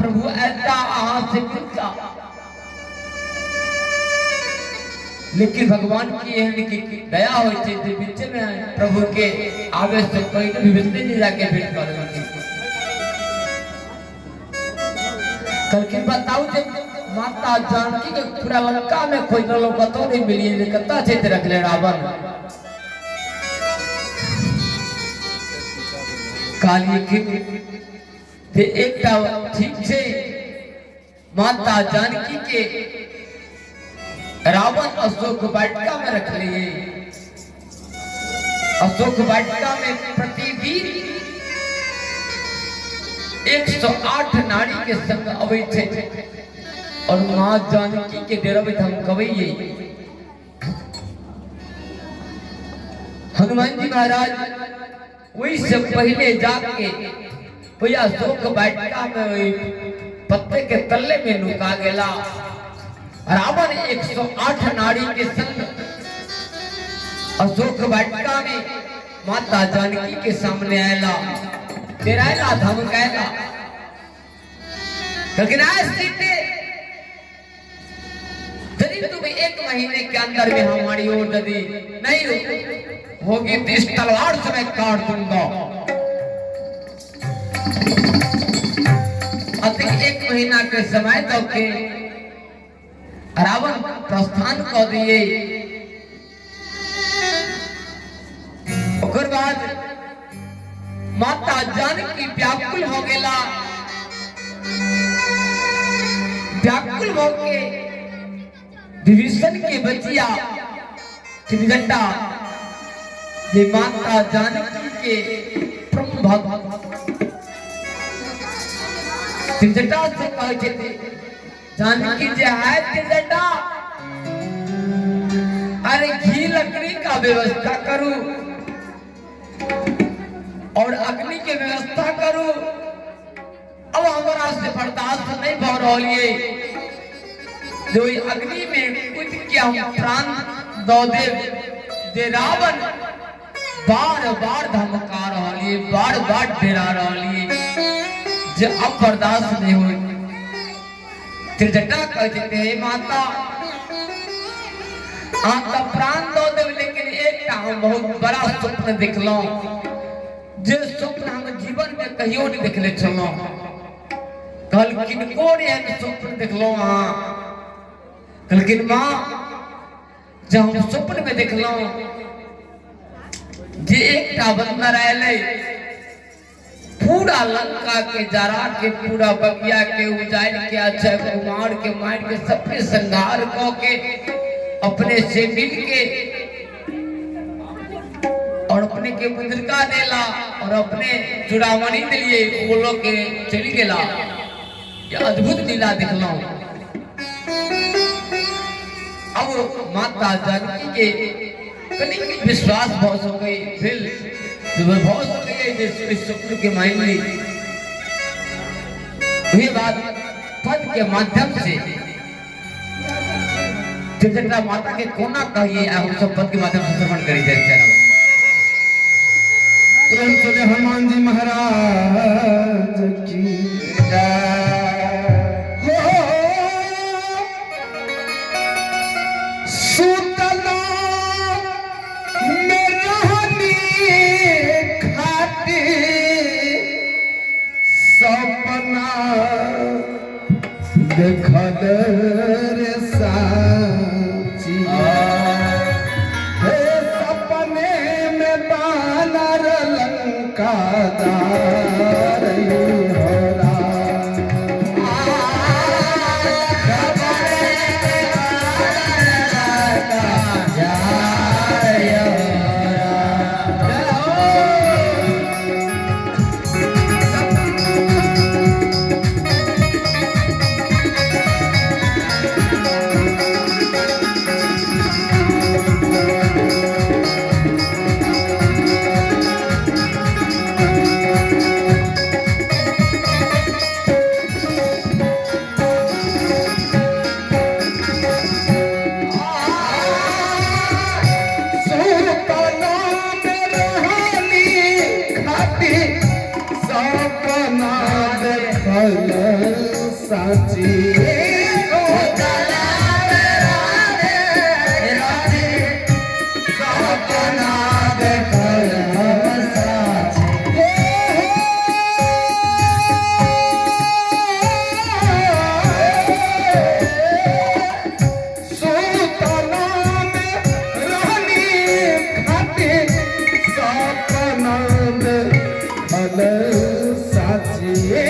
प्रभु ऐसा अहाँ से मिलता, लेकिन भगवान की एहन की दया हो बीच में प्रभु के आवेश से कोई भी बिजली नहीं जाके भेंट कर कल की बताऊ जब माता जानकी के पूरा लंका में कोई लोग कतो नहीं मिली कत्ता क्षेत्र रख ले रावण काली के एक ठीक से माता जानकी के रावण अशोक वाटिका में रख लिए। अशोक वाटिका में प्रतिदिन 108 नारी के संग अवै थे और मां जानकी के डेरा में हम कवैये हनुमान जी महाराज वही से पहले जाके भैया अशोक वाटिका में पत्ते के तल्ले में नुका गेला। रावण 108 नारी के संग अशोक वाटिका में माता जानकी के सामने आयला, डरायला, धमकायला, लेकिन आज सीते यदि तुम 1 महीने के अंदर में हमारी ओर यदि नहीं होगी तो इस तलवार से मैं काट दूंगा। अधिक 1 महीना के समय तो के रावण प्रस्थान कर दिए। ओकर बाद माता जानकी व्याकुल हो गेला, व्याकुल होके विभीषण के बचिया त्रिजटा जे माता जानकी के परम भक्त त्रिजटा से कहे थे जानकी जे है त्रिजटा अरे घी लकड़ी का व्यवस्था करूं और अग्नि के व्यवस्था करूं, अब हमारा से बर्दाश्त नहीं हो रही जो अग्नि में कुछ के हम प्राण दो दे रावण बार बार धमका रही, बार बार डरा रही जो अब बर्दाश्त नहीं हो। त्रिजटा कहते हैं माता आपका प्राण दो दे, लेकिन एक हम बहुत बड़ा स्वप्न देखलो जो स्वप्न हम जीवन में कहियो नहीं देखले चलो। कल किनको ने स्वप्न देखलो हाँ, लेकिन माँ जब हम स्वप्न में देखलो जे एक बंदा रहले पूरा लंका के जरा के पूरा बगिया के उजाड़ के अक्षय कुमार के मार के सबके संहार के अपने से मिल के और अपने के मुद्रिका देला और अपने चुड़ावनी दिलिए बोलो के चली गेला। ये अद्भुत लीला दिखलो। अब माता जानकी के कनिक विश्वास बहुत हो गई, फिर बहुत हो गई जैसे स्वप्न के मायने ये बात पद के माध्यम से त्रिजटा माता के कोना कहिए आप सब पद के माध्यम से श्रवण करी जाए। चलो हनुमान जी महाराज की देखल रे साची हे सपने में बानर लंका दारई होरा सपना देखल साची सपना देखल हम साची सुतना में रानी खाती सपना देखल साची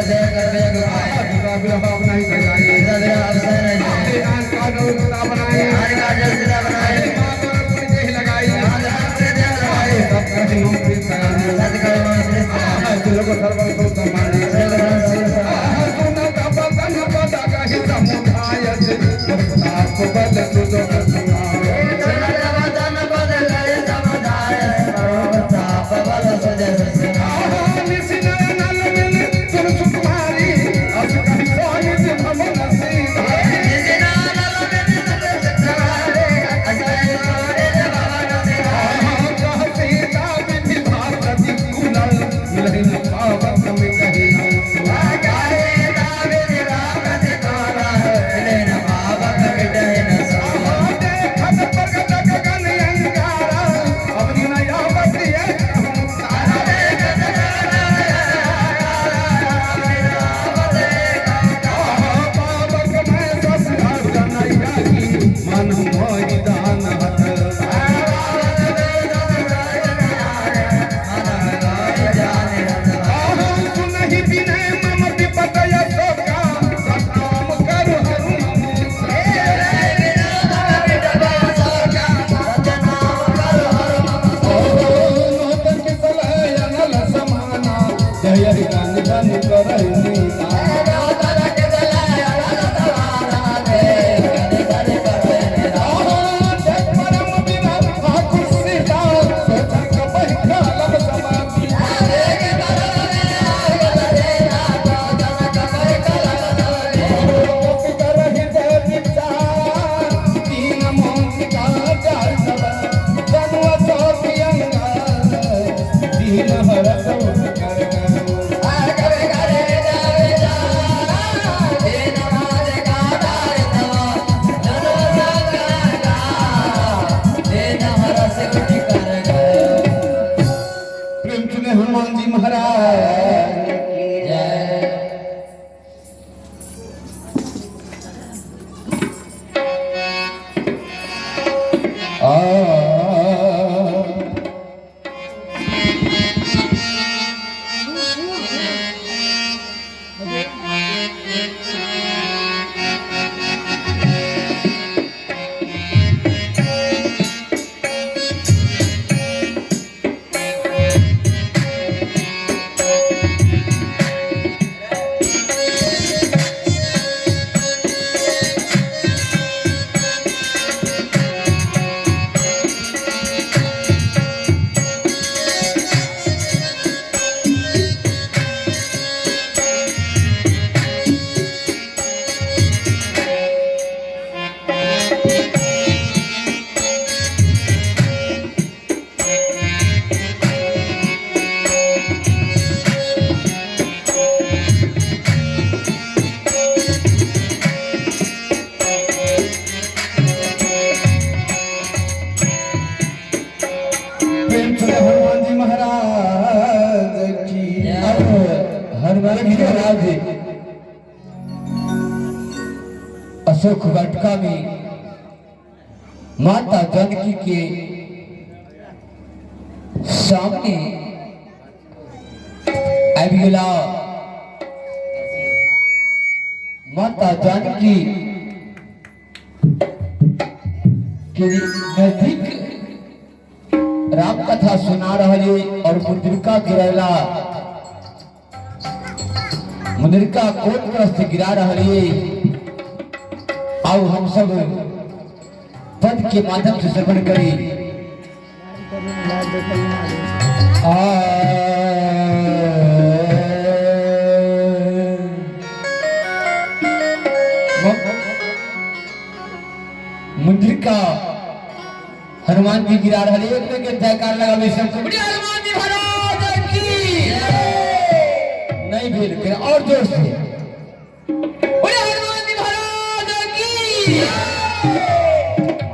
जय जय कर रंग जन करनी हनुमान जी महाराज हनुमान जी महाराज की हनुमान जी महाराज अशोक वाटिका में माता जानकी के सामने अभिला माता जानकी के नजदीक राम कथा सुना रही और मुद्रिका गिरला मुद्रिका कोट प्रस्थ गिरा रही। आओ हम सब पद के माध्यम से श्रवण करी। मुद्रिका हनुमान जी गिरा रहे एक में के जयकार लगा विष्णु को बड़ी हनुमान जी महाराज की नहीं भेल के और जोर से बड़ी हनुमान जी महाराज की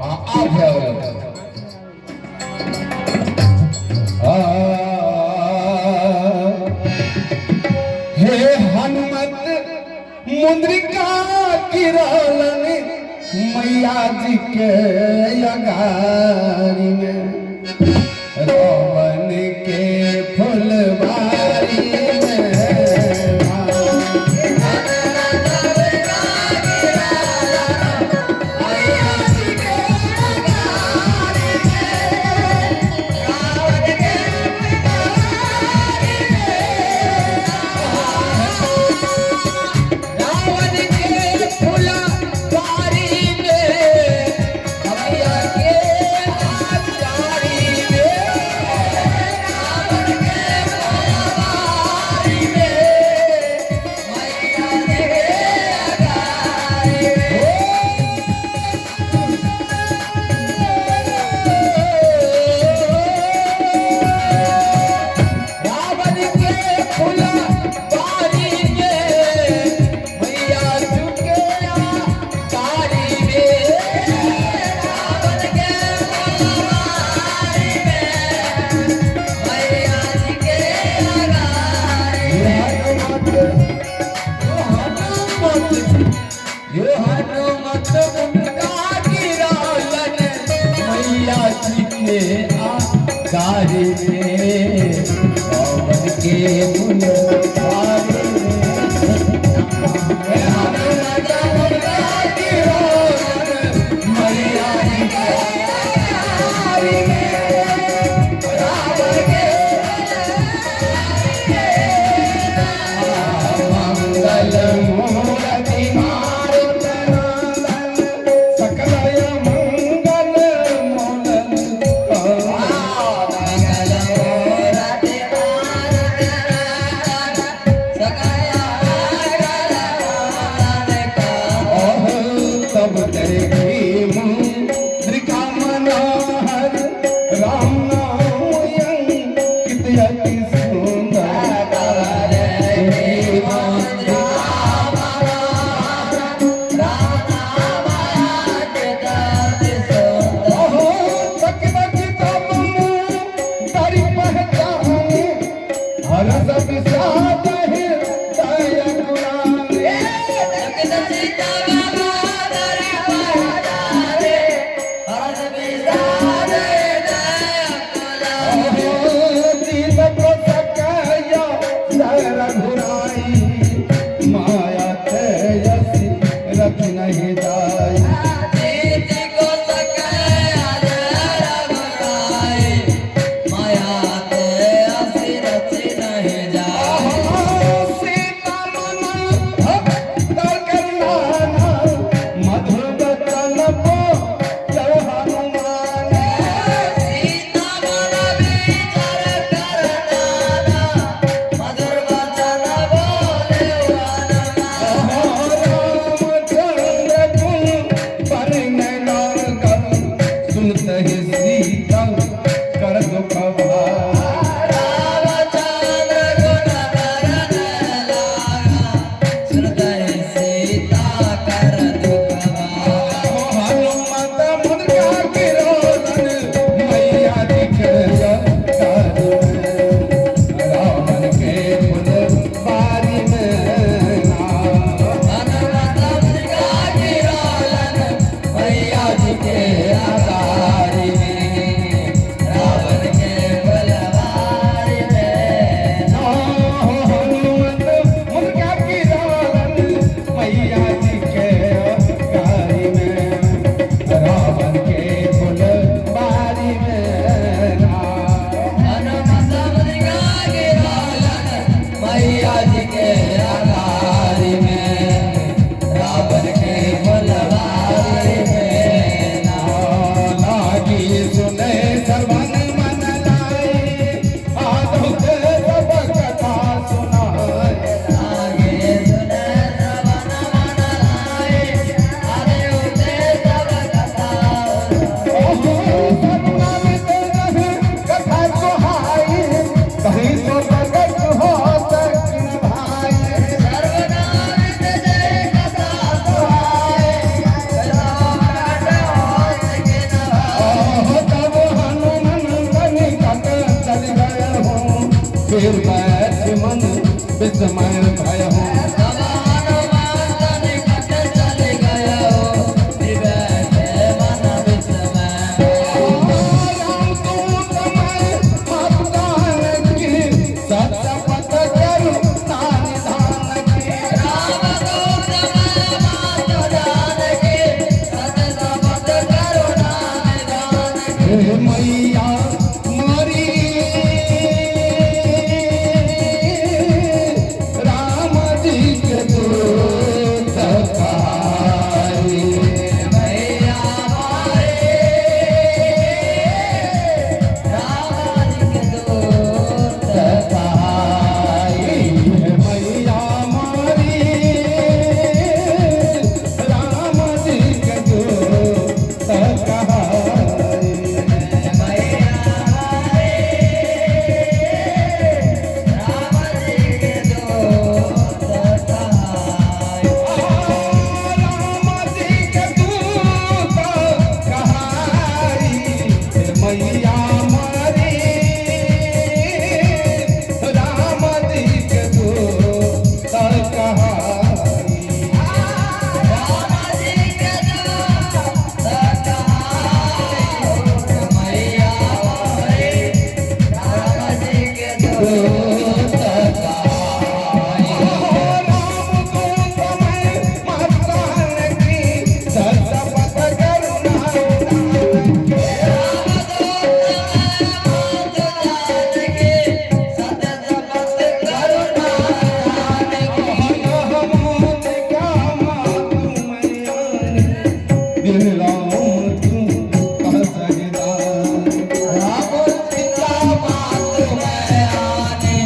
आ जाओ हे हनुमत मुद्रिका गिरालन मैया जी के अगारी में रोवन के फुलवारी विस्मय भय हो मैया मारी राम जी के दूत कहाई मैया मारे राम जी के दूत कहाई मैया मारी राम जी के दूत कहाई मैया मारी राम जी के दूत कहाई राम जी के दूत कहाई मैया मारी राम जी के दूत कहाई राम दूत में मस्तान की सतपथ करुणा दिन राम तू कह सहिदा राम सीता मात में आने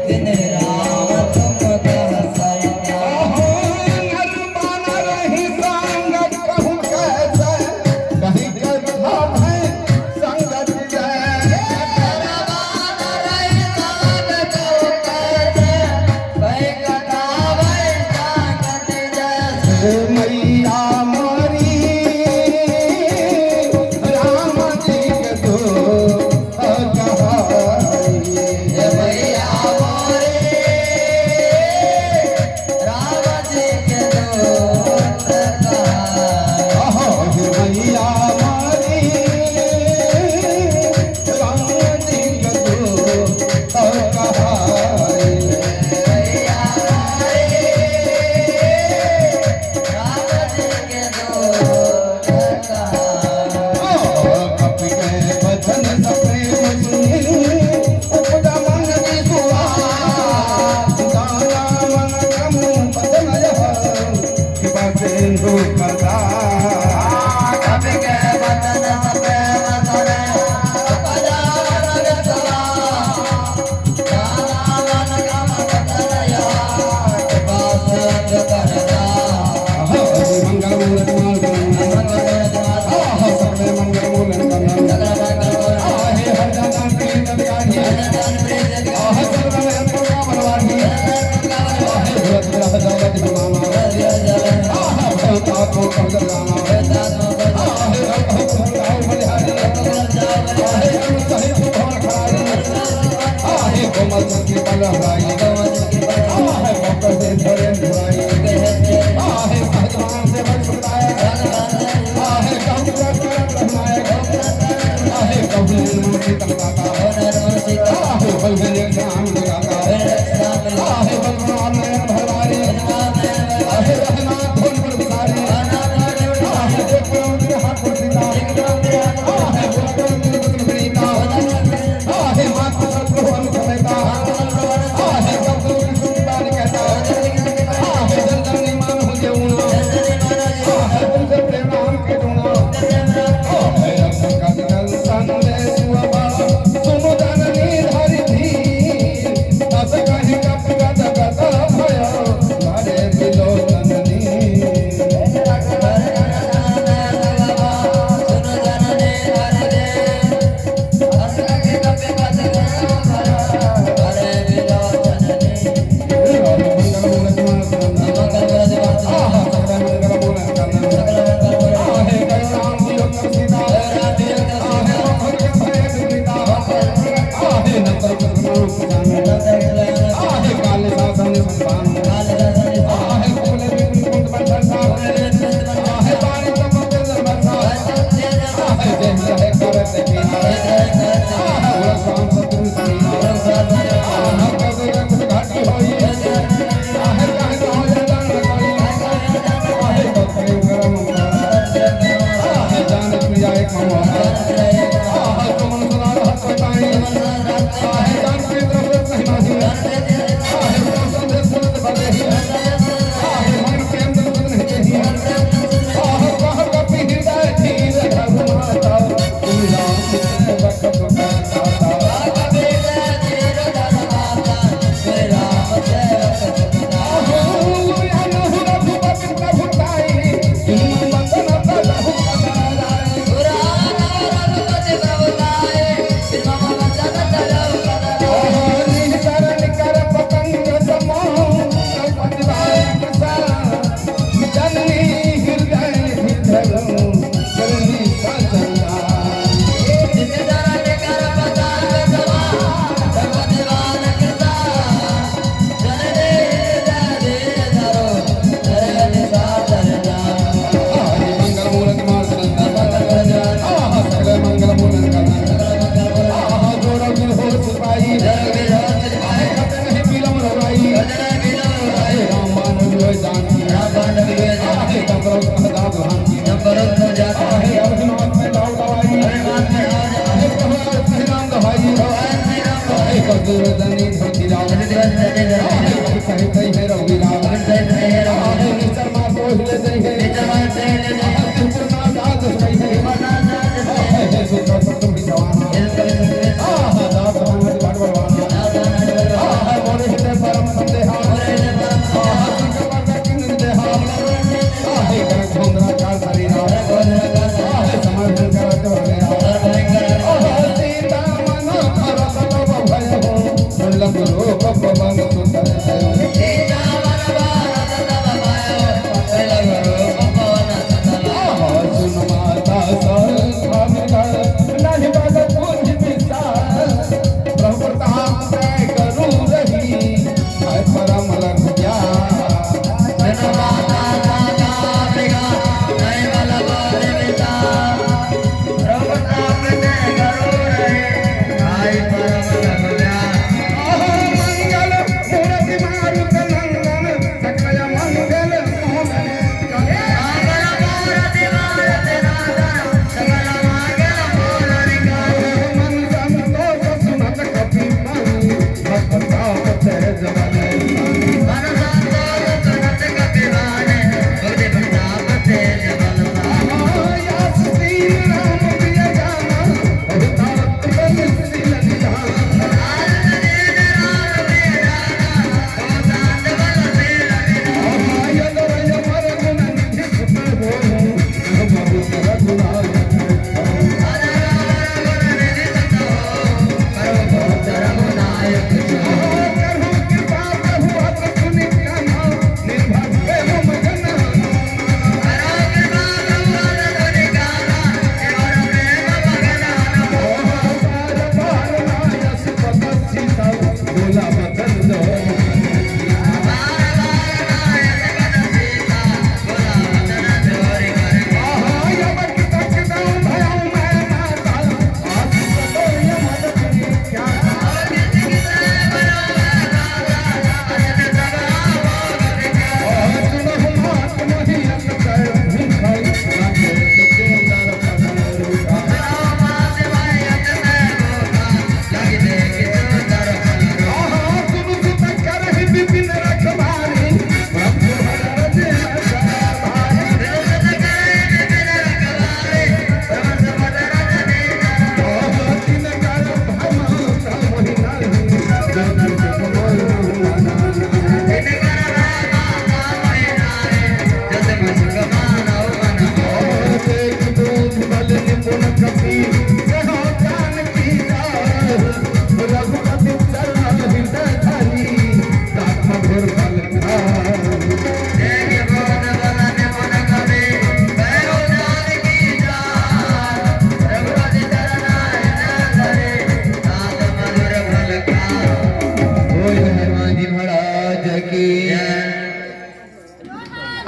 दिन राम तुम कह सहिदा नरमान रही संगत कहूँ कैसे कहीं कथा है संगत जय नरमान रही संगत कहूँ कैसे कहीं कथा है संगत जय मैया मारी राम जी के दूत कहाई मैया मारी राम जी के दूत कहाई मैया मारी राम जी के दूत कहाई मैया मारी कपि के वचन सप्रेम सुनी उपजा मन विसुआ गाया मन कमु बचन यह कृपा सिंधु कदा कपि के वचन सप्रेम सुनी उपजा मन विसुआ गाया मन कमु बचन यह कृपा सिंधु कदा मंगल मूल सर्वे मंगल मूल आहे हर जाना प्रीत बिहारी आहे सर्वे अंतरा बलवानी आहे भगत रह जावत गुलामा आहे भगता को कंदर गाना आहे भगत राव बलिहारी आहे हम सहित भवन खारी आहे कोमल की पल हराई आहे भक्त से धरे धुराई आहे सहजमान से बल सुखदायक आहे कहु करत रहमायक आहे कहु मूर्ति तलकाता आहे बल भेले श्याम लगाता आहे बलवान नयन भरवारी आहे रहना धन पर बिसारी आहे देखो उनके हाथ पर सीता आहे बोलते उनके बदन प्रीता आहे मात सत्प्रभु अनुसमेता आहे कब तो सुनता नहीं कहता बरस कहदा दुहान की जब बरस हो जाता आहे अभिनाथ में दाव दवाई अभिनाथ में दाव दवाई आहे प्रभु श्री राम दवाई श्री राम आहे कदुर दनी धोती राम आहे सहित है रघुवीरा आहे निचर मा सोहिले दे है तिरुपुर ना दाद सही है आहे सुत सत भी जवाना आहे दाव दवान बड़ बड़वाना आहे मोरे हृदय परम संदेहा आहे संकल्प किंग देहा आहे घोंगरा का शरीरा आहे समर्पण करते वगैरह सीता मन हरसल भय हो लग रूप पवन सुंदर है सीता मन भारत तब भयो लग रूप पवन सुंदर सुन माता संग नहीं बद कुछ विचार प्रभु प्रताप से करूं रही है परम लग जन माता दादा बिगा नहीं वाला बोल बेटा प्रभु ताप से करो रहे आई परम लग गया मंगल मूर्ति मारुत नंदन सकल मंगल मोहन चले मंगल मूर्ति मारुत नंदन सकल मंगल मोहन मन संतोष सुनत कपि पानी भक्त ताप से जबने मन संतोष सुनत कपिवाने भक्ति प्रताप से जबल या श्री राम प्रिय जाना अवतार बन श्री ललिता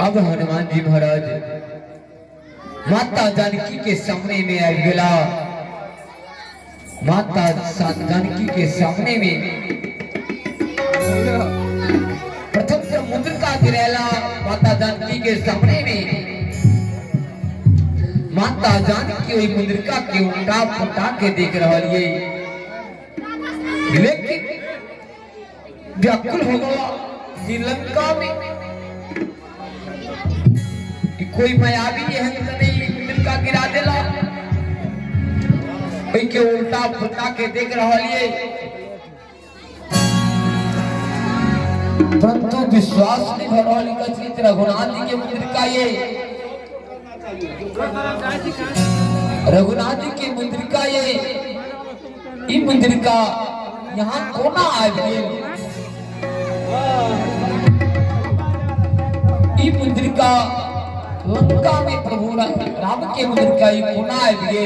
अब हनुमान जी महाराज माता जानकी के सामने में आ गया। माता जानकी के सामने में प्रथम समुद्र का गिरेला माता जानकी के सामने में माता जानकी वही मुद्रिका के उल्टा फटा के देख रहा है, लेकिन व्याकुल हो गया श्रीलंका में कि कोई मायावी है तो नहीं मुद्रिका गिरा देला, वही के उल्टा फटा के देख रहा है, परंतु विश्वास नहीं हो रहा है। रघुनाथ जी के मुद्रिका ये रघुनाथ जी की मुद्रिका ये मुद्रिका यहाँ कोना आ गई, ये मुद्रिका लंका में प्रभु राम के मुद्रिका ये कोना आ गई।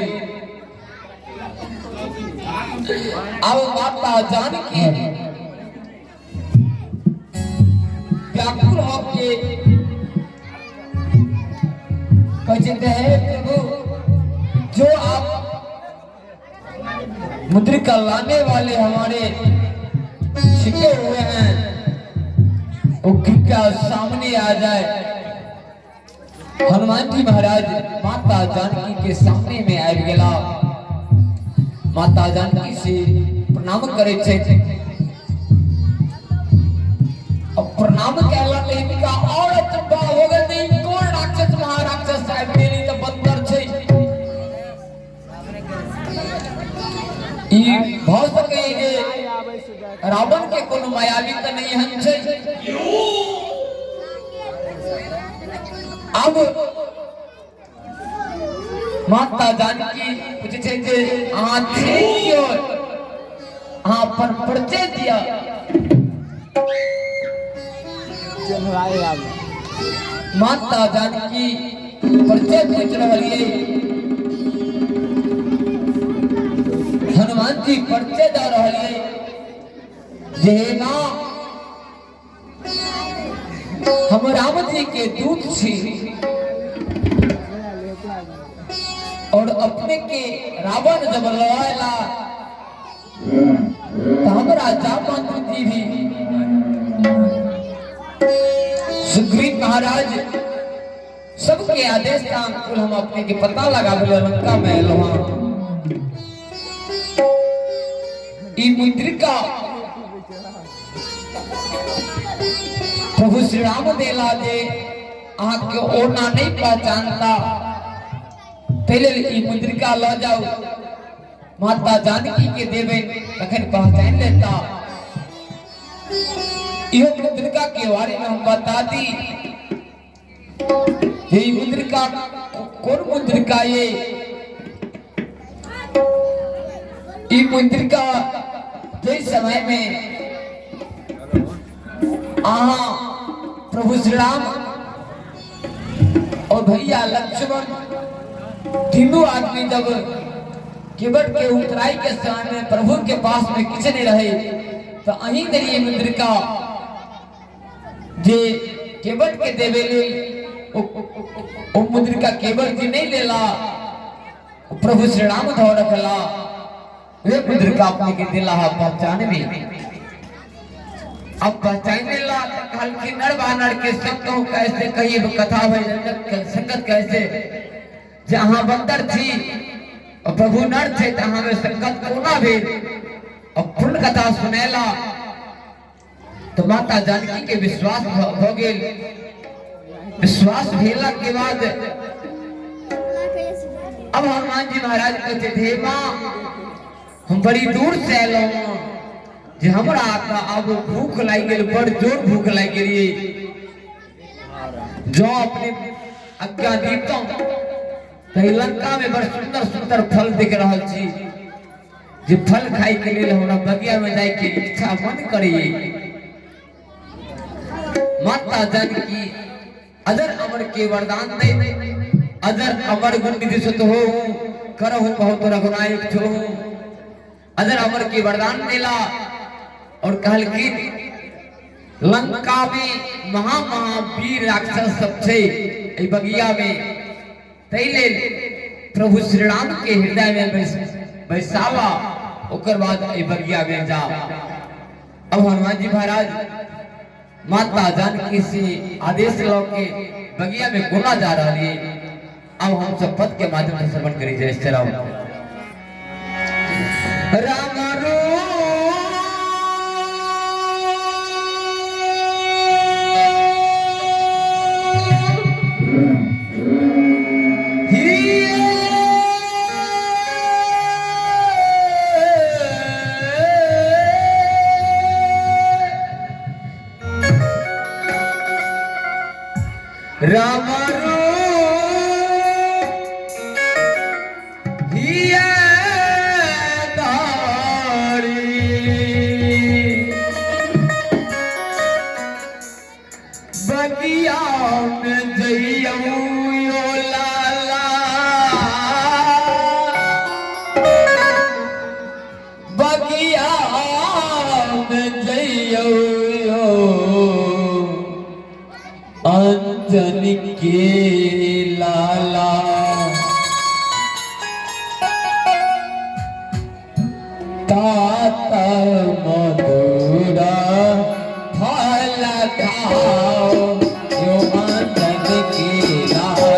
अब माता जानकी व्याकुल होके कहते हैं प्रभु जो आप मुद्रिका लाने वाले हमारे छिपे हुए हैं वो कृपया सामने आ जाए। हनुमान जी महाराज माता जानकी के सामने में आबि गेला। माता जानकी से प्रणाम करे छे। अब प्रणाम कैला तो इनका और अचंभा हो गए। नहीं कौन राक्षस महाराक्षस आबि गेली तो बंदर छे। ई भ सके जे रावण के कोनो मायावी तो नहीं हन छे। अब माता जानकी पूछे छे जे अहाँ छे कियो, अहाँ अपन परिचय दिया। माता जानकी परिचय पूछ रही। हनुमान जी परिचय दे रही जे ना हम राम जी के दूत छी और अपने के रावण जब लड़ाला तो हमारा जामवंत जी भी सुग्रीव महाराज सबके आदेश का अनुकूल हम अपने के पता लगा लंका में लोहा ई मुद्रिका प्रभु श्री राम देला जे अहाँ के ओना नहीं पहचानता पहले ई मुद्रिका ल जाओ माता जानकी के देवे तखन पहचान लेता। यो मुद्रिका के बारे में हम बता दी। ये मुद्रिका कौन मुद्रिका ये मुद्रिका जिस समय में प्रभु श्री राम और भैया लक्ष्मण तीनों आदमी जब केवट के उतराई के समय में प्रभु के पास में किसी नहीं रहे तो अहीं ये मुद्रिका जे केवट के देवे ओ मुद्रिका केवट जी नहीं लेला प्रभु श्री राम धो रखला वे मुद्रिका अपने के दिला पहचान में। अब पहचान ला हल्की नर बानर के सकतो कैसे कही कथा भई संगत कैसे जहां बंदर थी और प्रभु नर थे तहां में संगत कोना भी और पूर्ण कथा सुनेला तो माता जानकी के विश्वास हो गेल। विश्वास भेला के बाद अब हनुमान जी महाराज कहते थे मां हम बड़ी दूर से आलो जे हमरा अब भूख लाग गेल, बड़ जोर भूख लाग गेलिए। जो अपने आज्ञा दीतों तो लंका में बड़ सुंदर सुंदर फल दिख रहल छी जे फल खाई के लिए हमरा बगिया में जाए के इच्छा मन करिए। माता जानकी अजर अमर के वरदान दे अजर अमर गुण निधि सुत हो करहु बहुत रघुनायक छो अजर अमर के वरदान देला और कहल की लंका में महावीर राक्षस सब छे ए बगिया में तैले प्रभु श्री राम के हृदय में बैसावा ओकर बाद ए बगिया में जा। अब हनुमान जी महाराज माता जानकी से आदेश लो के बगिया में गोला जा रहा है। अब हम सब पद के माध्यम से श्रवण करी जय श्री राम। राम राम बगिया में जइयो लाला बगिया में जइयो अंजन के लाला ताता मधुरा फल खाओ जो अंजन के लाला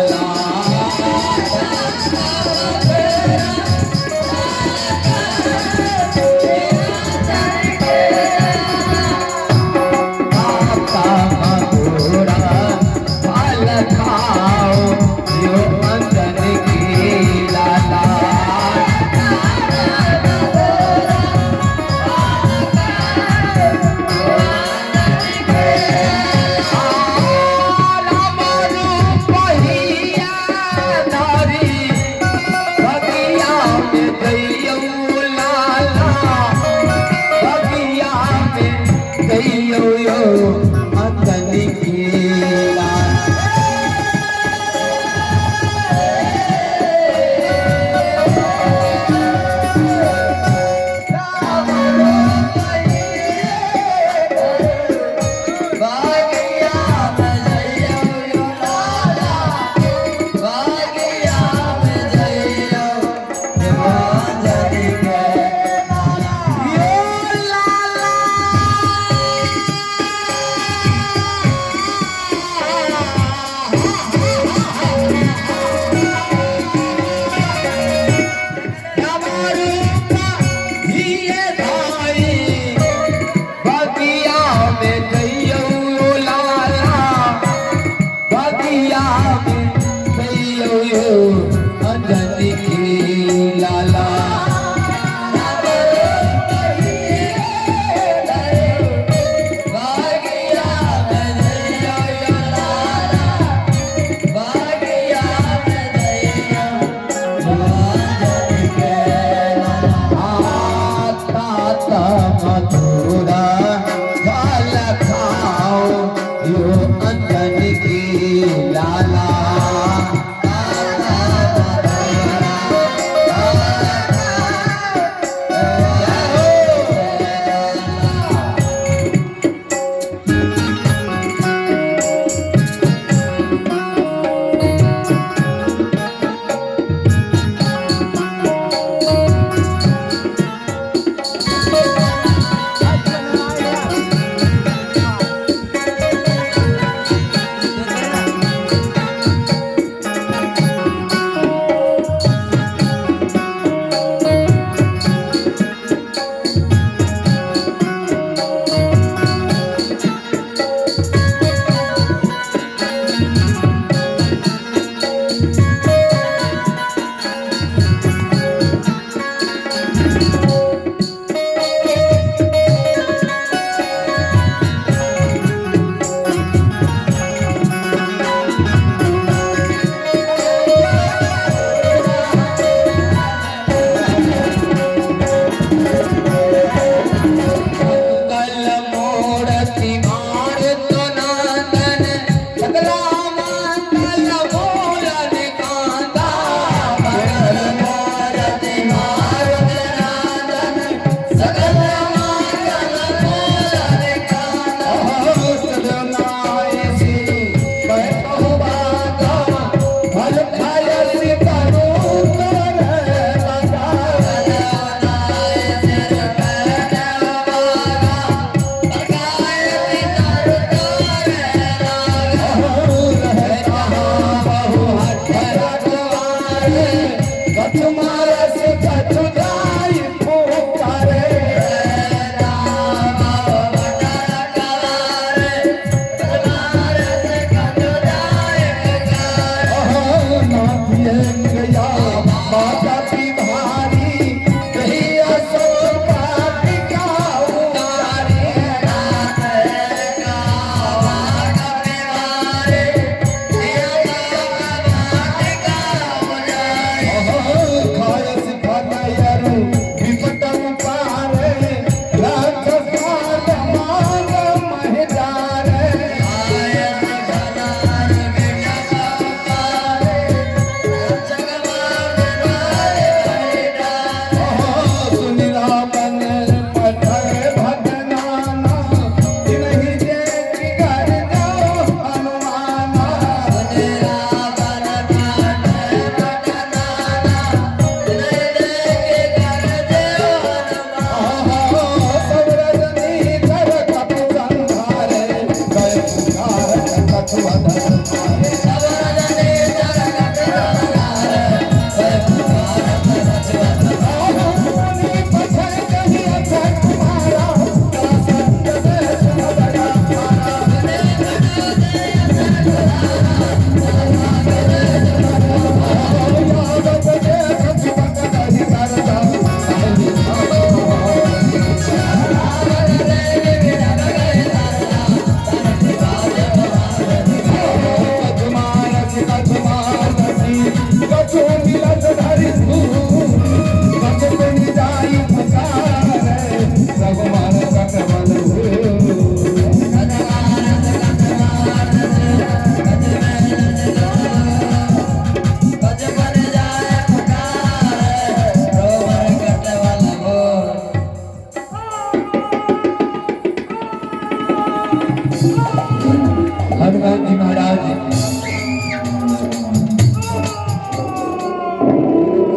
महाराज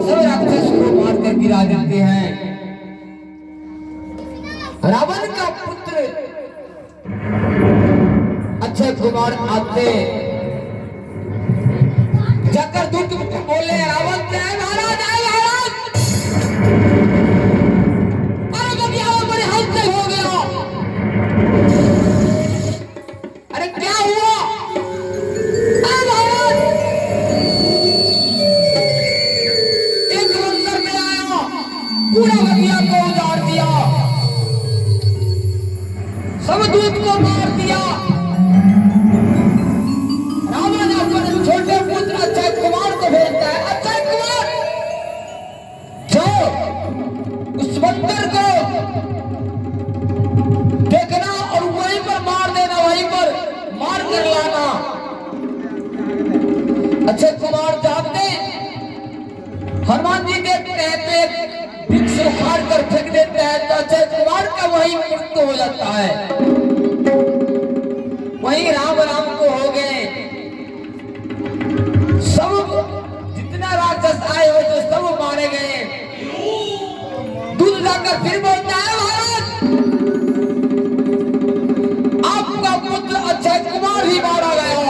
सब राक्षस को मारकर गिरा देते हैं। रावण का पुत्र अक्षय कुमार आते जाकर दूत बोले रावण से महाराज आए महाराज, अरे बबिया बड़े हल्के हो गया, अरे क्या हुआ? अरे महाराज एक मंदिर में आया, पूरा बबिया को उजाड़ दिया, सब दूत को मार दिया। रावण अपने छोटे पुत्र अक्षय कुमार को भेजता है, अक्षय कुमार जाओ उस बंदर को देखना और वहीं पर मार देना, वहीं पर मार कर लाना। अक्षय कुमार जाते हनुमान जी देखते हैं तो एक वृक्ष उखाड़ कर फेंक देते हैं, तो अक्षय कुमार का वहीं मृत्यु हो जाता है। वहीं राम राम को हो गए, सब जितना राक्षस आए हो तो सब मारे गए। दूध लाकर फिर बोलता है महाराज आपका पुत्र अक्षय कुमार ही मारा गया।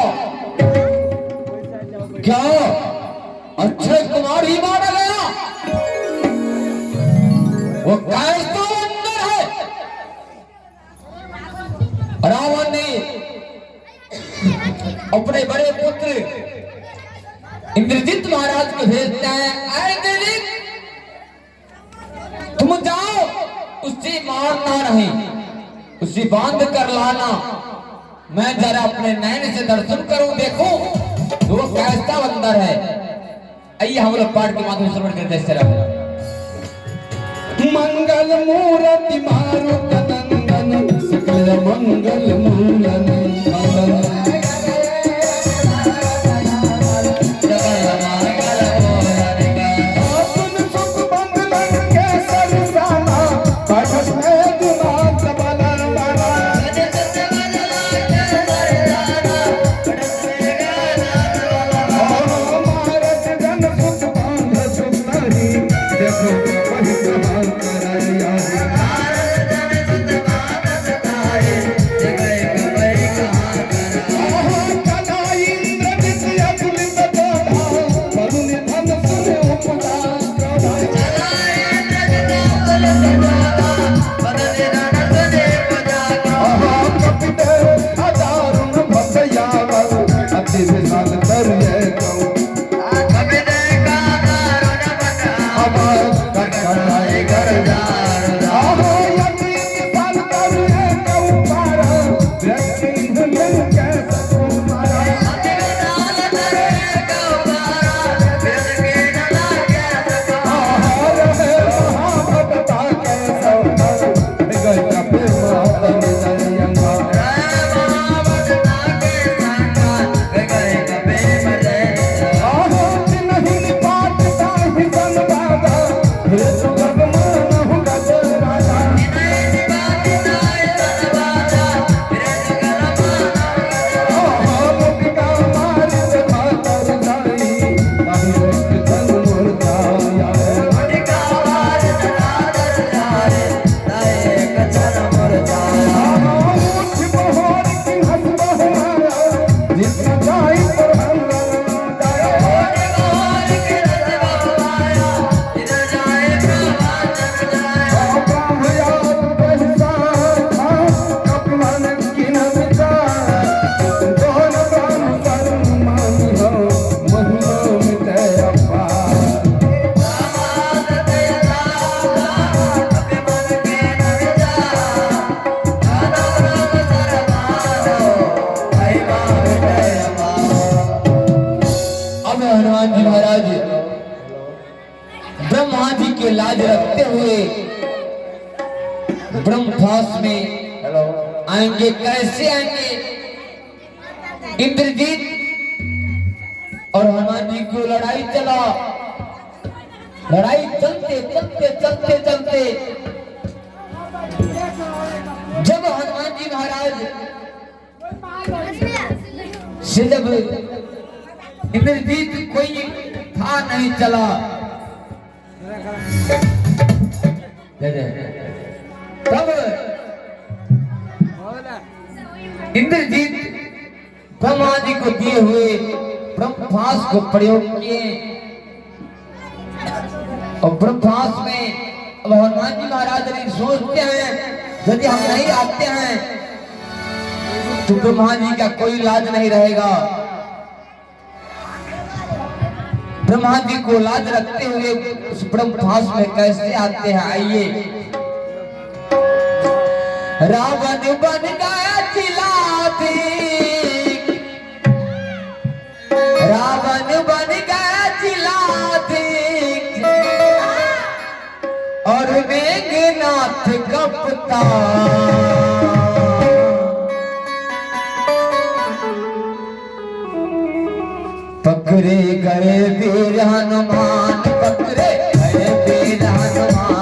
क्या अक्षय कुमार ही मारा गया? वो कैसा अंदर है? रावण ने अपने बड़े पुत्र इंद्रजीत महाराज को भेजता है, आए इंद्रजीत तुम जाओ उसे मारना नहीं, उसे बांध कर लाना, मैं जरा अपने नैन से दर्शन करूं, देखूं वो कैसा बंदर है। आइए हम लोग पाठ के माध्यम से श्रवण करते हैं। तरफ मंगल मूर्ति मारुत नंदन सकल मंगल मूलन लाज रखते हुए ब्रह्मभास में आएंगे। कैसे आएंगे? इंद्रजीत और हनुमान जी को लड़ाई चला, लड़ाई चलते चलते चलते चलते जब हनुमान जी महाराज से जब इंद्रजीत कोई था नहीं चला, तब इंद्रजीत ब्रह्मा जी को दिए हुए ब्रह्मास्त्र को प्रयोग किए और ब्रह्मास्त्र में अब हनुमान जी महाराज ने सोचते हैं यदि हम नहीं आते हैं तो ब्रह्मा जी का कोई लाज नहीं रहेगा। ब्रह्मा जी को लाज रखते हुए उस ब्रह्मास्त्र में कैसे आते हैं, आइए। रावण बन गया चिलाधिक, रावण बन गया चिलाधिक और मेघनाथ कपतान। पकड़े गए वीर हनुमान, पकड़े गए वीर हनुमान।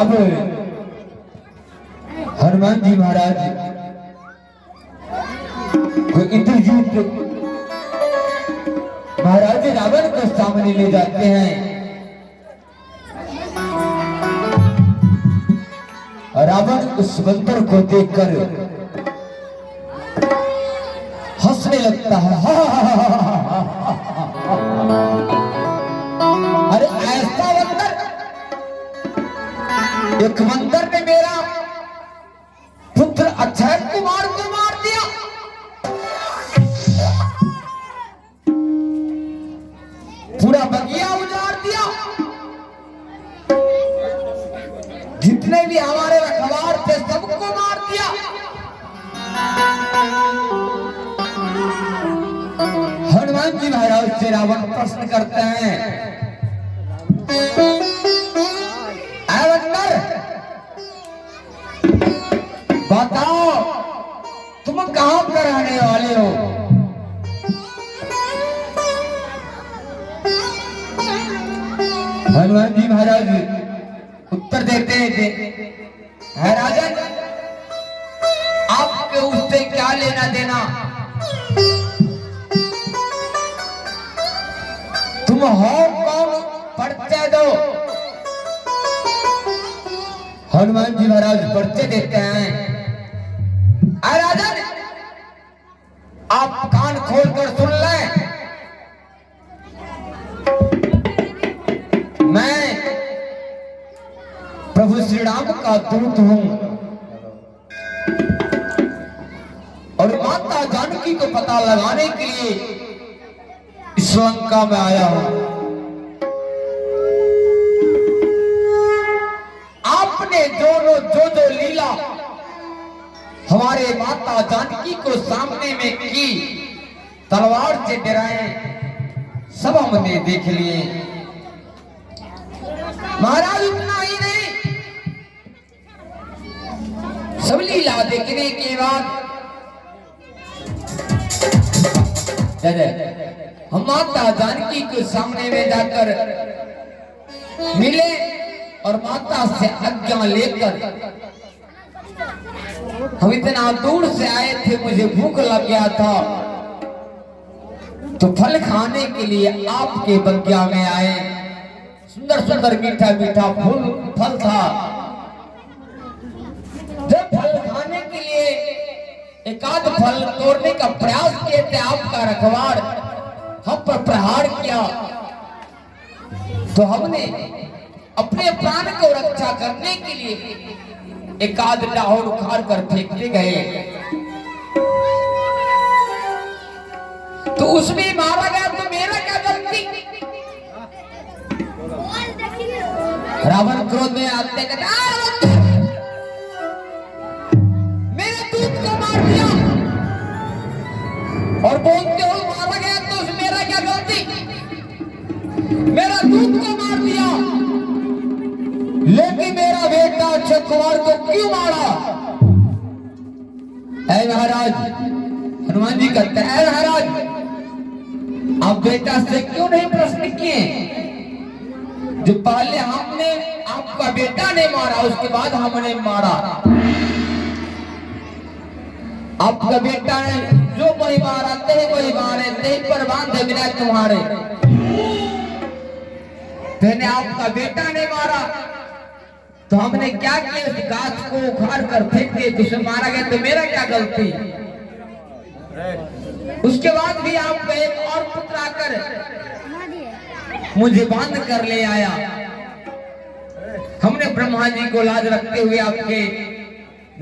अब हनुमान जी महाराज को इंद्रजीत महाराज रावण को सामने ले जाते हैं। रावण उस बंदर को देखकर हंसने लगता है। अरे ऐसा बंदर, एक बंदर ने मेरा पुत्र अक्षय कुमार को मार दिया। पूरा बगिया उजाड़ दिया। जितने भी हमारे रखवार थे सबको मार दिया। हनुमान जी महाराज से रावण प्रश्न करते हैं, बंदर बताओ तुम कहां पर रहने वाले हो? हनुमान जी महाराज उत्तर देते थे, है राजन, आपके उससे क्या लेना देना? तुम हो कौन, परिचय दो। हनुमान जी महाराज परिचय देते हैं, है राजन, आप कान खोलकर सुन लें, मैं प्रभु श्री राम का दूत हूं और माता जानकी को पता लगाने के लिए इस लंका में आया हूं। आपने जो लीला हमारे माता जानकी को सामने में की, तलवार से डराए, सब हमने देख लिए। महाराज उतना ही नहीं, सब लीला देखने के बाद हम माता जानकी के सामने में जाकर मिले और माता से आज्ञा लेकर, हम इतना दूर से आए थे, मुझे भूख लग गया था, तो फल खाने के लिए आपके बगिया में आए। सुंदर सुंदर मीठा मीठा फल था। जब फल खाने के लिए एक आध फल तोड़ने का प्रयास किए थे, आपका रखवार हम पर प्रहार किया, तो हमने अपने प्राण को रक्षा करने के लिए एक आध डाहोर उखाड़ कर फेंकते गए, तो उसमें मारा गया, तो मेरा क्या गलती? रावण क्रोध में आते कहते, मेरे दूत को मार दिया और बोलते हो मारा गया, तो उसमें मेरा क्या गलती? मेरा दूत को मार दिया, लेकिन मेरा बेटा अक्षय कुमार को क्यों मारा? ऐ महाराज, हनुमान जी कहते हैं, महाराज आप बेटा से क्यों नहीं प्रश्न किए? जो पहले हमने आपका बेटा ने मारा, उसके बाद हमने मारा। आपका बेटा ने जो कोई मारा थे वही मारे, नहीं पर बांधे बिना तुम्हारे। पहले आपका बेटा ने मारा, तो हमने क्या किया? उस गाछ को उखाड़ कर फेंक दिए, तो उसे मारा गया, तो मेरा क्या गलती? उसके बाद भी आपका एक और पुत्र आकर मुझे बांध कर ले आया। हमने ब्रह्मा जी को लाज रखते हुए आपके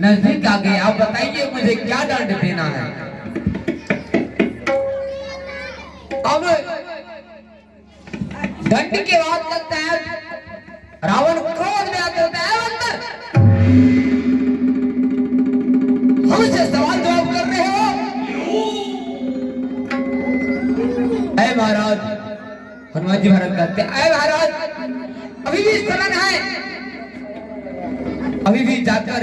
नजदीक आ गए। आप बताइए मुझे क्या दंड देना है? अब दंड के बाद लगता है रावण क्रोध में आते होता है, अंदर हमसे सवाल जवाब कर रहे हो? ऐ महाराज, हनुमान जी महाराज कहते हैं, ऐ महाराज अभी भी स्तलन है, अभी भी जाकर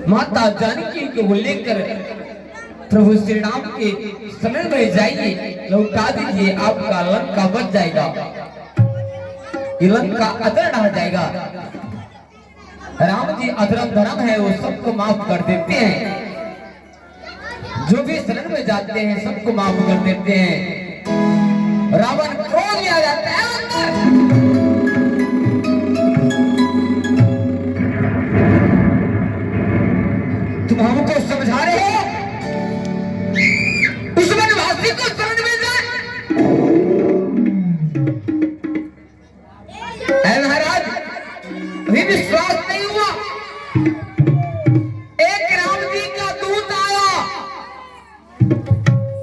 माता जानकी को लेकर प्रभु श्री राम के स्तलन में जाइए, लौटा दीजिए, आपका लंका बच जाएगा, ये लंका अदर रह जाएगा। राम जी अधर्म धर्म है वो सबको माफ कर देते हैं, जो भी शरण में जाते हैं सबको माफ कर देते हैं। रावण क्रोध में आ जाता है, भी विश्वास नहीं हुआ। एक राम जी का दूत आया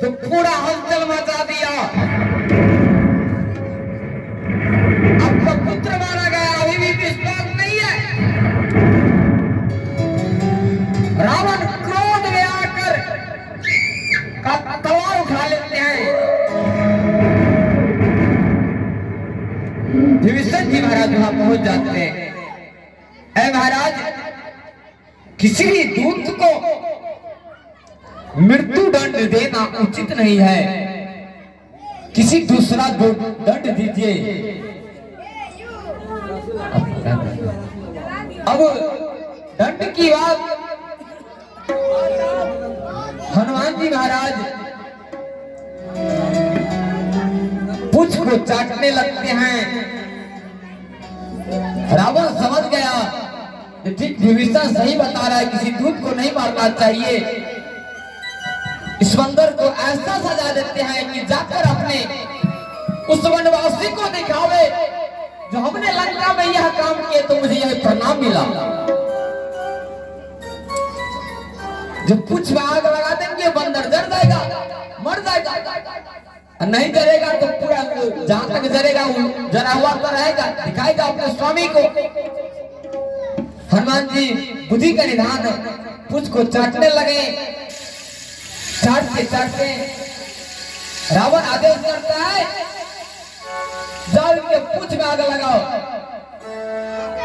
तो पूरा हलचल मचा दिया। आपका पुत्र मारा गया, अभी भी विश्वास नहीं है। रावण क्रोध में आकर तलवार उठा लेते हैं। विभीषण जी महाराज वहां पहुंच जाते हैं। ऐ महाराज, किसी भी दूत को मृत्यु दंड देना उचित नहीं है, किसी दूसरा दंड दीजिए। अब दंड की बात हनुमान जी महाराज पूंछ को चाटने लगते हैं। रावण समझ गया कि ठीक विभीषण सही बता रहा है, किसी दूत को नहीं मारना चाहिए। इस बंदर को ऐसा सजा देते हैं कि जाकर अपने उस वनवासी को दिखावे जो हमने लंका में यह काम किए तो मुझे यह प्रणाम मिला। जब पूंछ में आग लगा देंगे बंदर जल जाएगा, मर जाएगा। नहीं जलेगा तो पूरा जहां तक जलेगा वो जला हुआ तो रहेगा, दिखाएगा अपने स्वामी को। हनुमान जी बुद्धि का निधान पूंछ को चाटने लगे। चाटते चाटते रावण आदेश करता है, जाओ इनके पूंछ में आग लगाओ।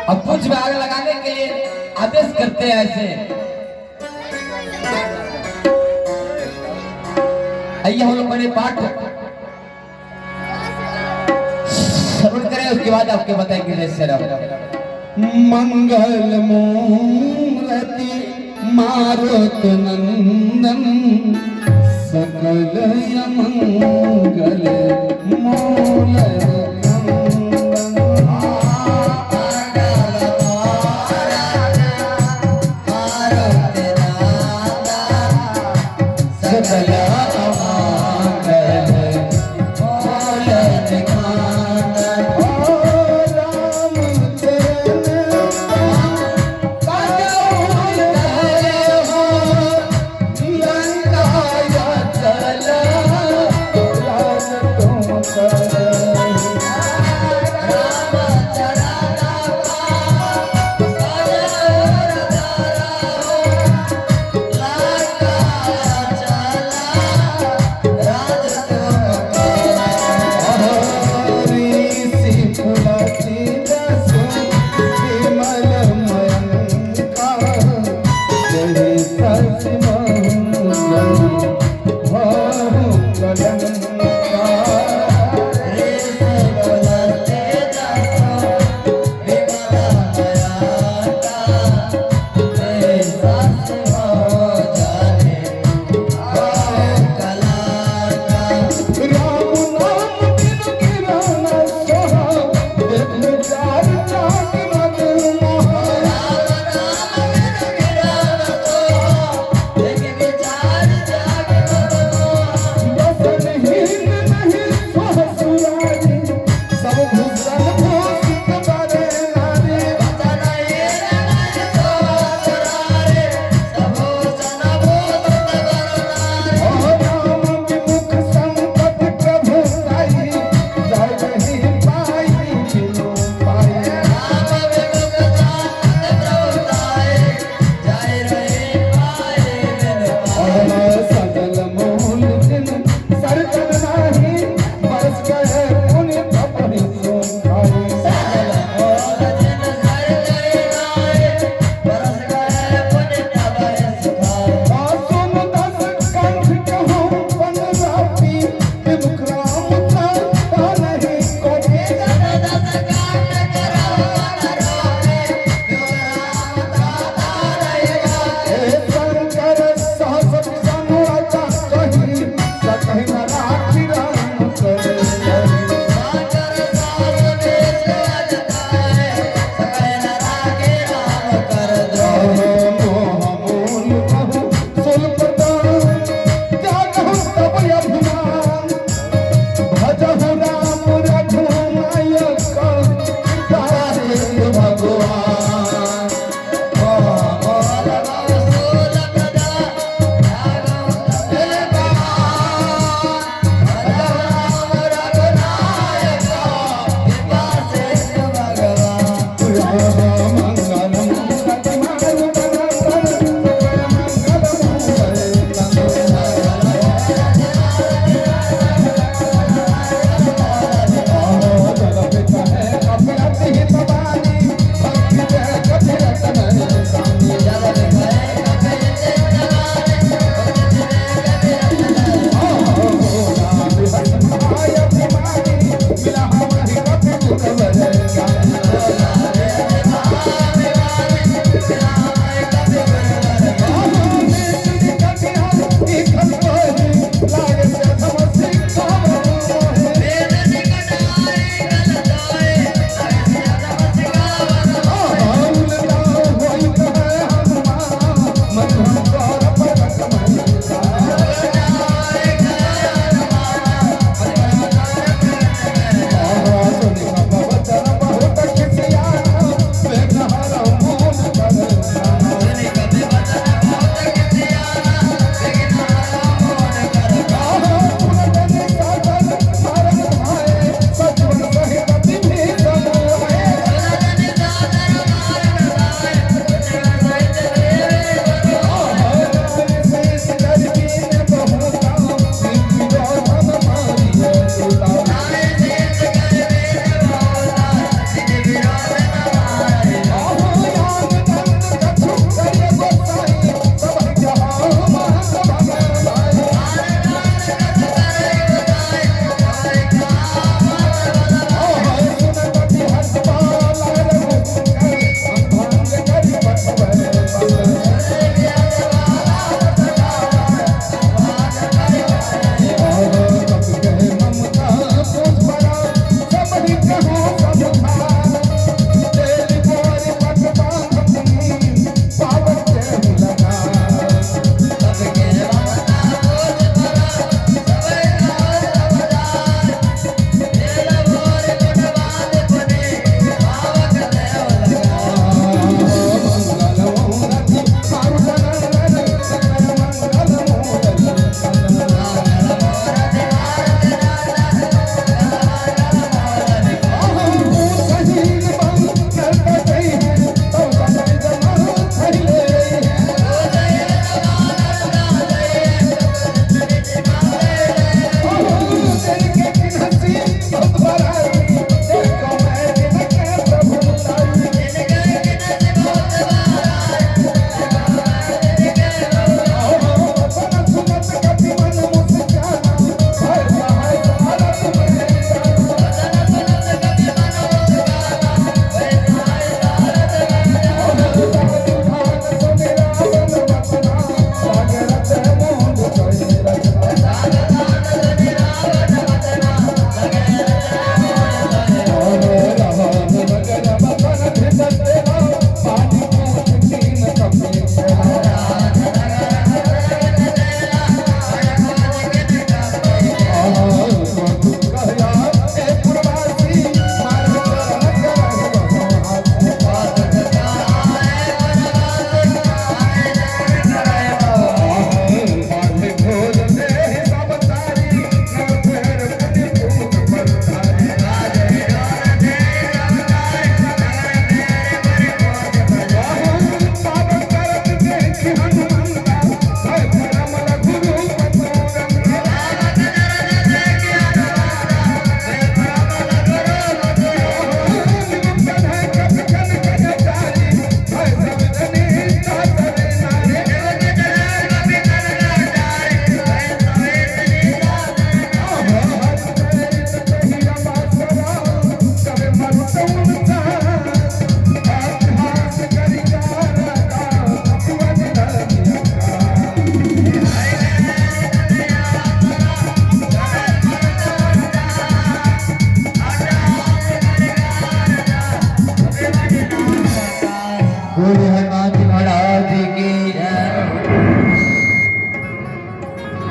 अब पूंछ में आग लगाने के लिए आदेश करते हैं ऐसे। आइए हम लोग बड़े पाठ श्रवण करें, उसके बाद आपके बताएंगे जैसे मंगल मूर्ति मारुत नंदन सकल मंगल मूल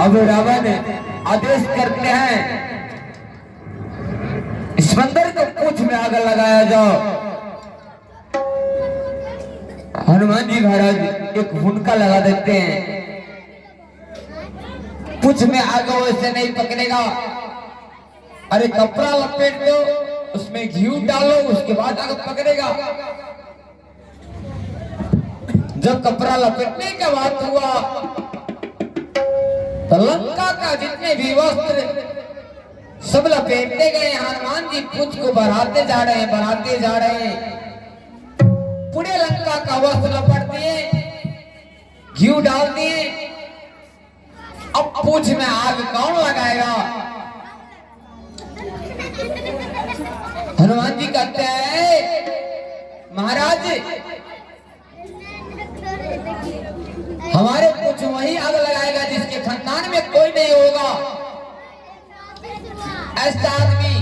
अब रावण आदेश करते हैं इस बंदर को पूंछ में आग लगाया जाओ। हनुमान जी महाराज एक भुनका लगा देते हैं, पूंछ में आग वैसे नहीं पकड़ेगा। अरे कपड़ा लपेट दो, उसमें घी डालो, उसके बाद आग पकड़ेगा। जब कपड़ा लपेटने का बात हुआ तो लंका का जितने भी वस्त्र सब लपेटते गए। हनुमान जी पुछ को बढ़ाते जा रहे हैं, बढ़ाते जा रहे हैं। पूरे लंका का वस्त्र लपेट दिए, घी डाल दिए। अब पूछ में आग कौन लगाएगा? हनुमान जी कहते हैं महाराज हमारे कुछ वही आग लगाएगा जिसके खानदान में कोई नहीं होगा ऐसा आदमी।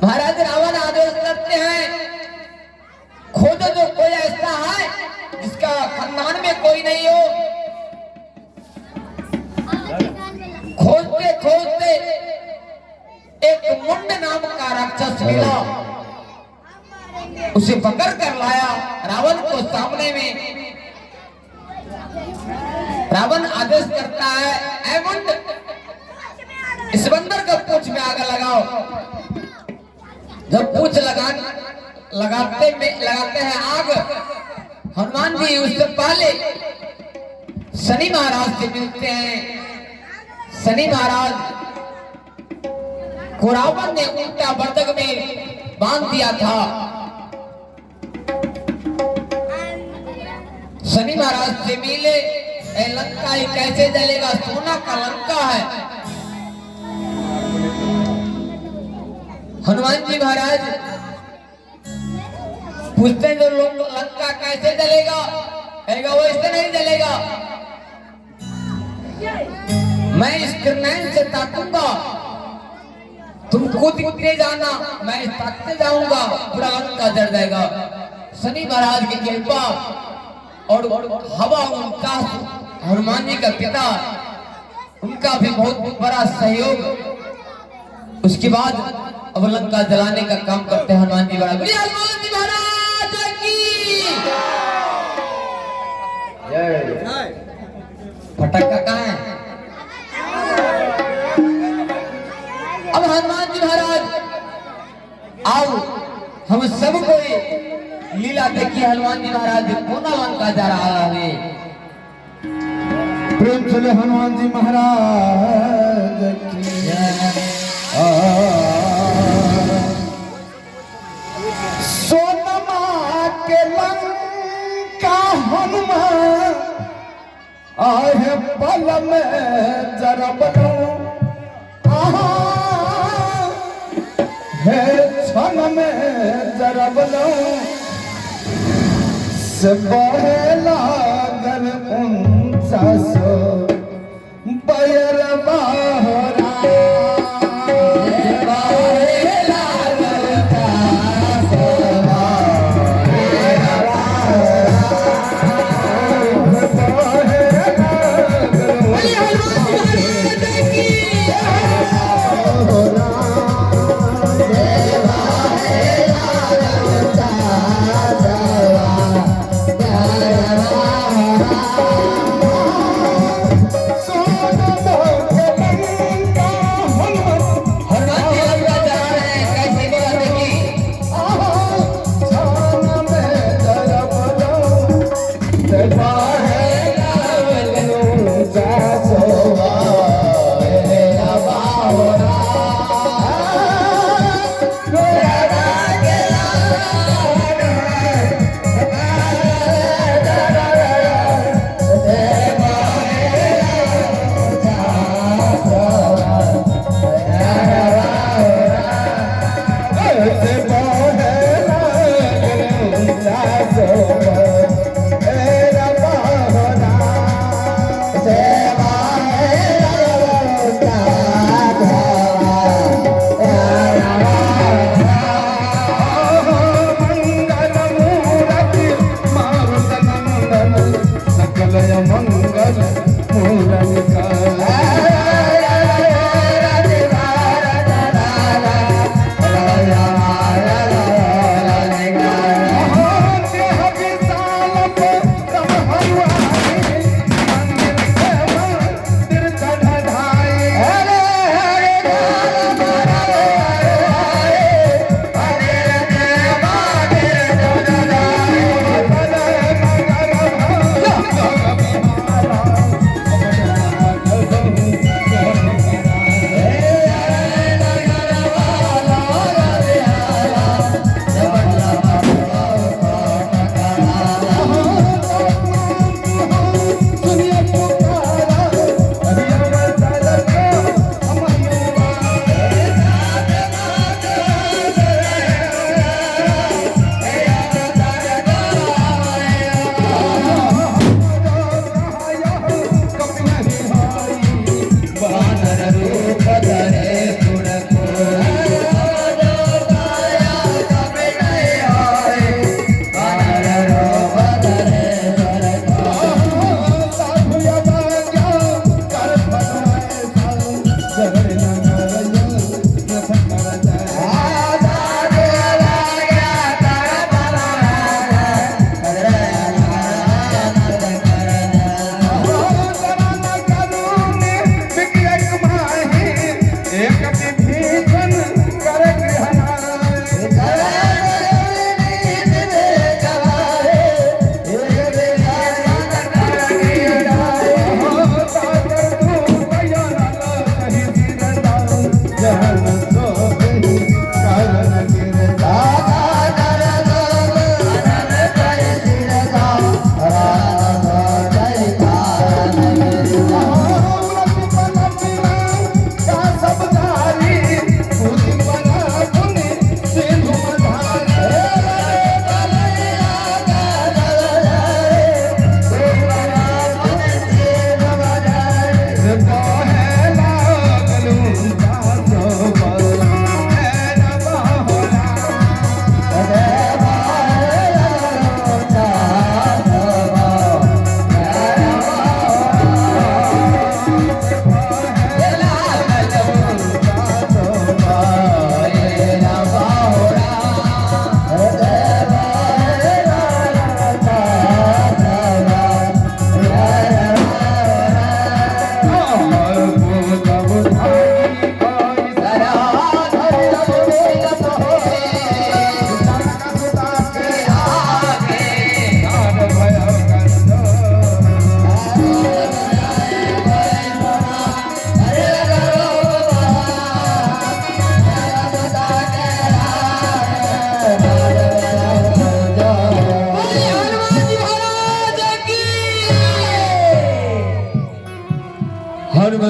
महाराज रावण आदेश करते हैं खोजो जो कोई ऐसा है जिसका खानदान में कोई नहीं हो। खोजते खोजते एक मुंड नाम का राक्षस मिला, उसे पकड़ कर लाया रावण को सामने में। रावण आदेश करता है ऐ मुंड इस बंदर का पूंछ में आग लगाओ। जब पूंछ लगाते हैं आग, हनुमान जी उससे पहले शनि महाराज से मिलते हैं। शनि महाराज को रावण ने उल्टा बर्तक में बांध दिया था। शनि महाराज से मिले लंका ही कैसे जलेगा, सोना का लंका है। हनुमान जी महाराज पूछते हैं जो लोग लंका कैसे जलेगा, कहेगा वो इससे नहीं जलेगा, मैं इस ग्रेनेड से ताकूंगा, तुम कूद के जाना, मैं ताकते जाऊंगा, पूरा लंका जल जाएगा। शनि महाराज की कृपा और हवा उनका हनुमान जी का पिता उनका भी बहुत बड़ा सहयोग। उसके बाद अब लंका जलाने का काम करते हैं हनुमान जी महाराज। हनुमान जी महाराज की फटक्का कहाँ है? अब हनुमान जी महाराज आओ हम सब कोई लीला देखिए। हनुमान जी महाराज कोना लंका जा रहा है। प्रेम चले हनुमान जी महाराज की सोनमा के लंका हनुमान आहे पल में जरा बनो है क्षण में जरा बनो से बहेला गल ऊंचा सो बैर बहरा सोना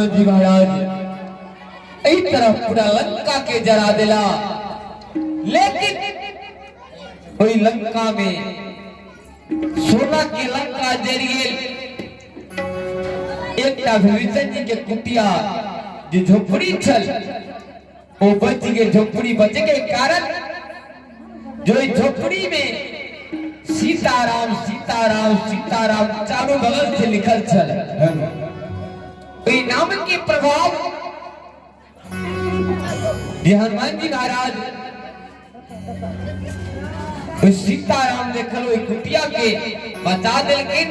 हनुमान जी महाराज एक तरफ पूरा लंका के जरा दिला, लेकिन वही लंका में सोना के लंका जरिए एक विभीषण जी के कुटिया जो झोपड़ी छल वो बच गए। झोपड़ी बच के कारण जो झोपड़ी में सीताराम सीताराम सीताराम चारों बगल से लिखल छल, नाम के प्रभाव हनुमान जी महाराज सीताराम देखल कुटिया के बचा दिलकिन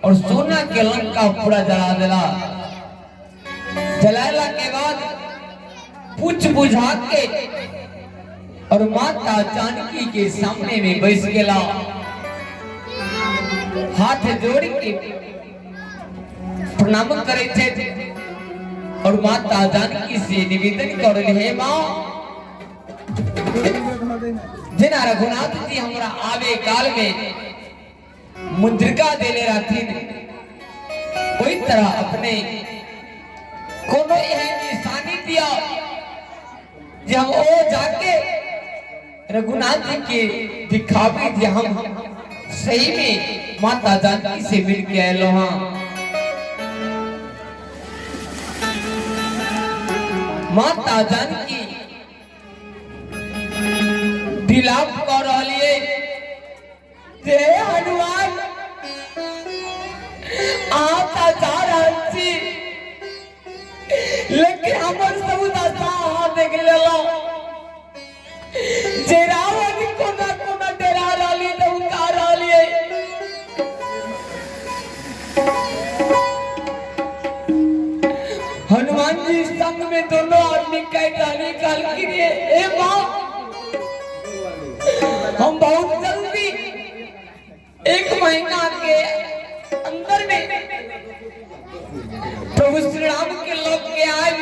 और सोना के लंका पूरा जला दिला। जलाला के बाद पूछ बुझा के और माता जानकी के सामने में बैठ गेला, हाथ जोड़ के प्रणाम करे थे और माता जानकी से निवेदन कर हे मां जिना रघुनाथ जी हमरा आवे काल में मुद्रिका देले रहथिन, कोई तरह अपने कोनो यह निशानी दिया जे हम ओ जाके रघुनाथ जी के दिखावे जे हम सही में माता जानकी से मिल के आलो। हाँ माता जानकी विलाप कर रही है, हनुमान आता जा रही, लेकिन हमर सब दशा देख लेलो जे रावण कोना कोना डरा रही धमका रही है। हनुमान जी संग में दोनों आदमी निकाल के ए मां हम बहुत जल्दी 1 महीना के अंदर में प्रभु श्री राम के लोग के आए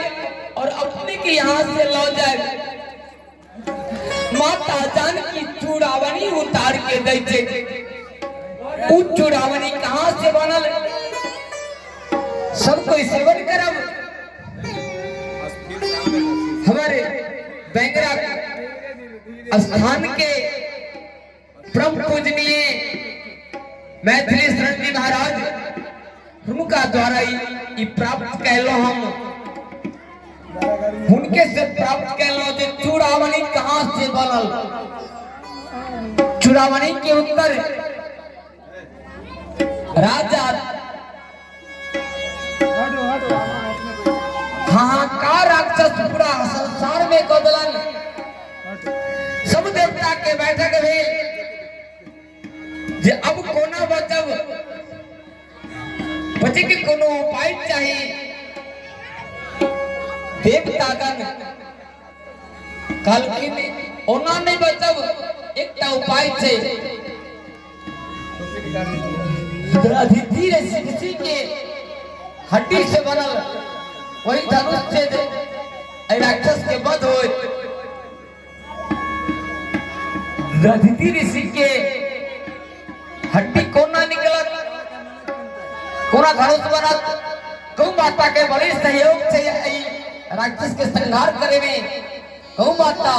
और अपने के यहाँ से लौ जाए। माता जानकी चूड़ावनी उतार के देते, चूड़ावनी कहाँ से बनल सब कोई सेवन करब। हमारे बैंगरा स्थान के परम पूजनीय मैथिली शरण जी महाराज उनका द्वारा ये प्राप्त कैलो, हम उनके से प्राप्त कैलो जे चूड़ावनी कहाँ से बनल। चूड़ावनी के उत्तर राजा हाहाकार राक्षस पूरा संसार में कदलन, सब देवता के बैठक भेल जे अब कोना बचब, बचे के कोनो उपाय चाहिए। देवतागण कहलखिन ओना नहीं बचब, एकटा उपाय छै। अदिति ऋषि के हड्डी से बनल वही धनुष से राक्षस के वध हो। अदिति ऋषि के हड्डी कोना निकलत, कोना धनुष बनत। गौ माता के बड़े सहयोग से राक्षस के संहार करे में गौ माता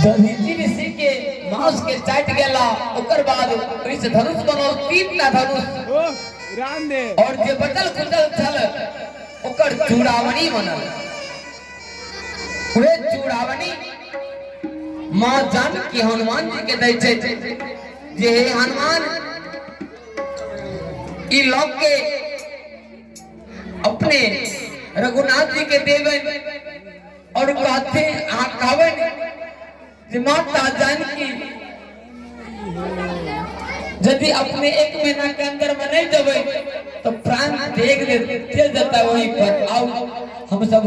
अदिति ऋषि के मांस के चाट गेला। ओकर बाद ऋषि धनुष बनल, 3टा धनुष और जे बचल खुचल छल ओकर चूड़ावनी बनल। वे चूड़ावनी मां जानकी हनुमान जी के दै छै जे हे हनुमान ई लोग के अपने रघुनाथ जी के देवन और कहते कहवन जे माता जानकी यदि अपने 1 महीना के अंदर में नहीं देवे तो प्राण त्याग दे देता। वही पर आओ हम सब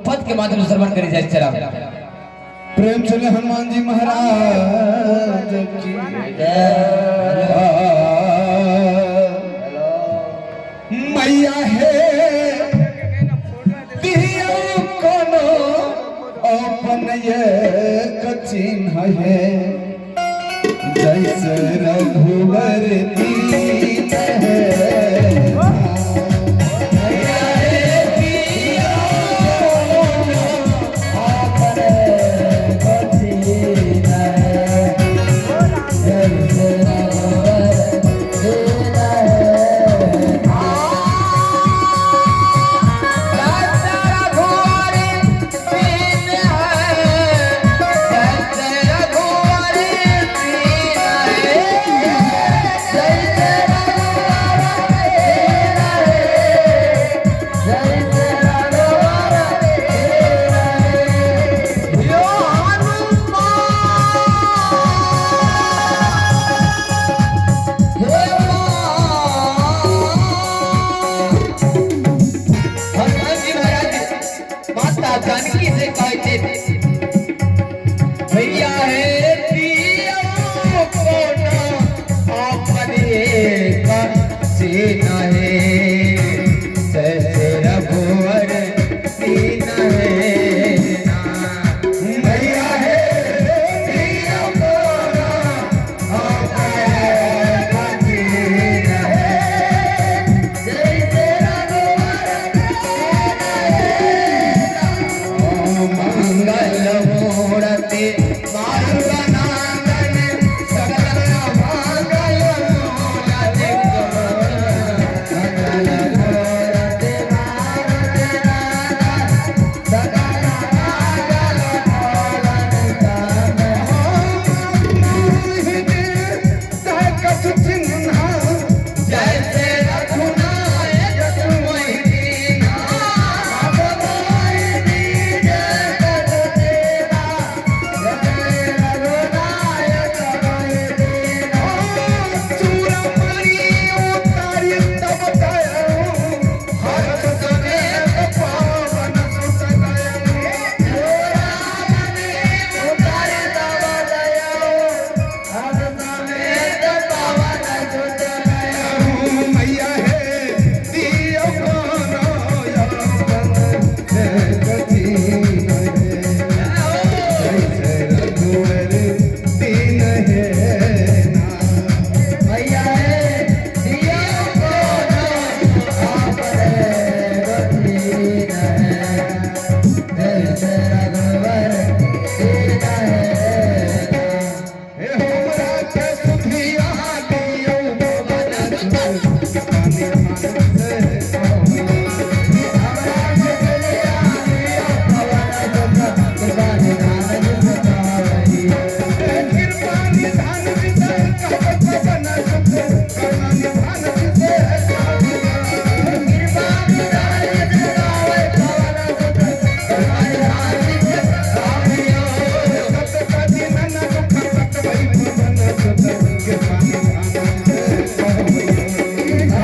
पद के माध्यम से श्रवण करी जाए। चला प्रेम चले हनुमान जी महाराज की मैया है कोनो अपन ये कचिन्ह है जैसे रघुवर दी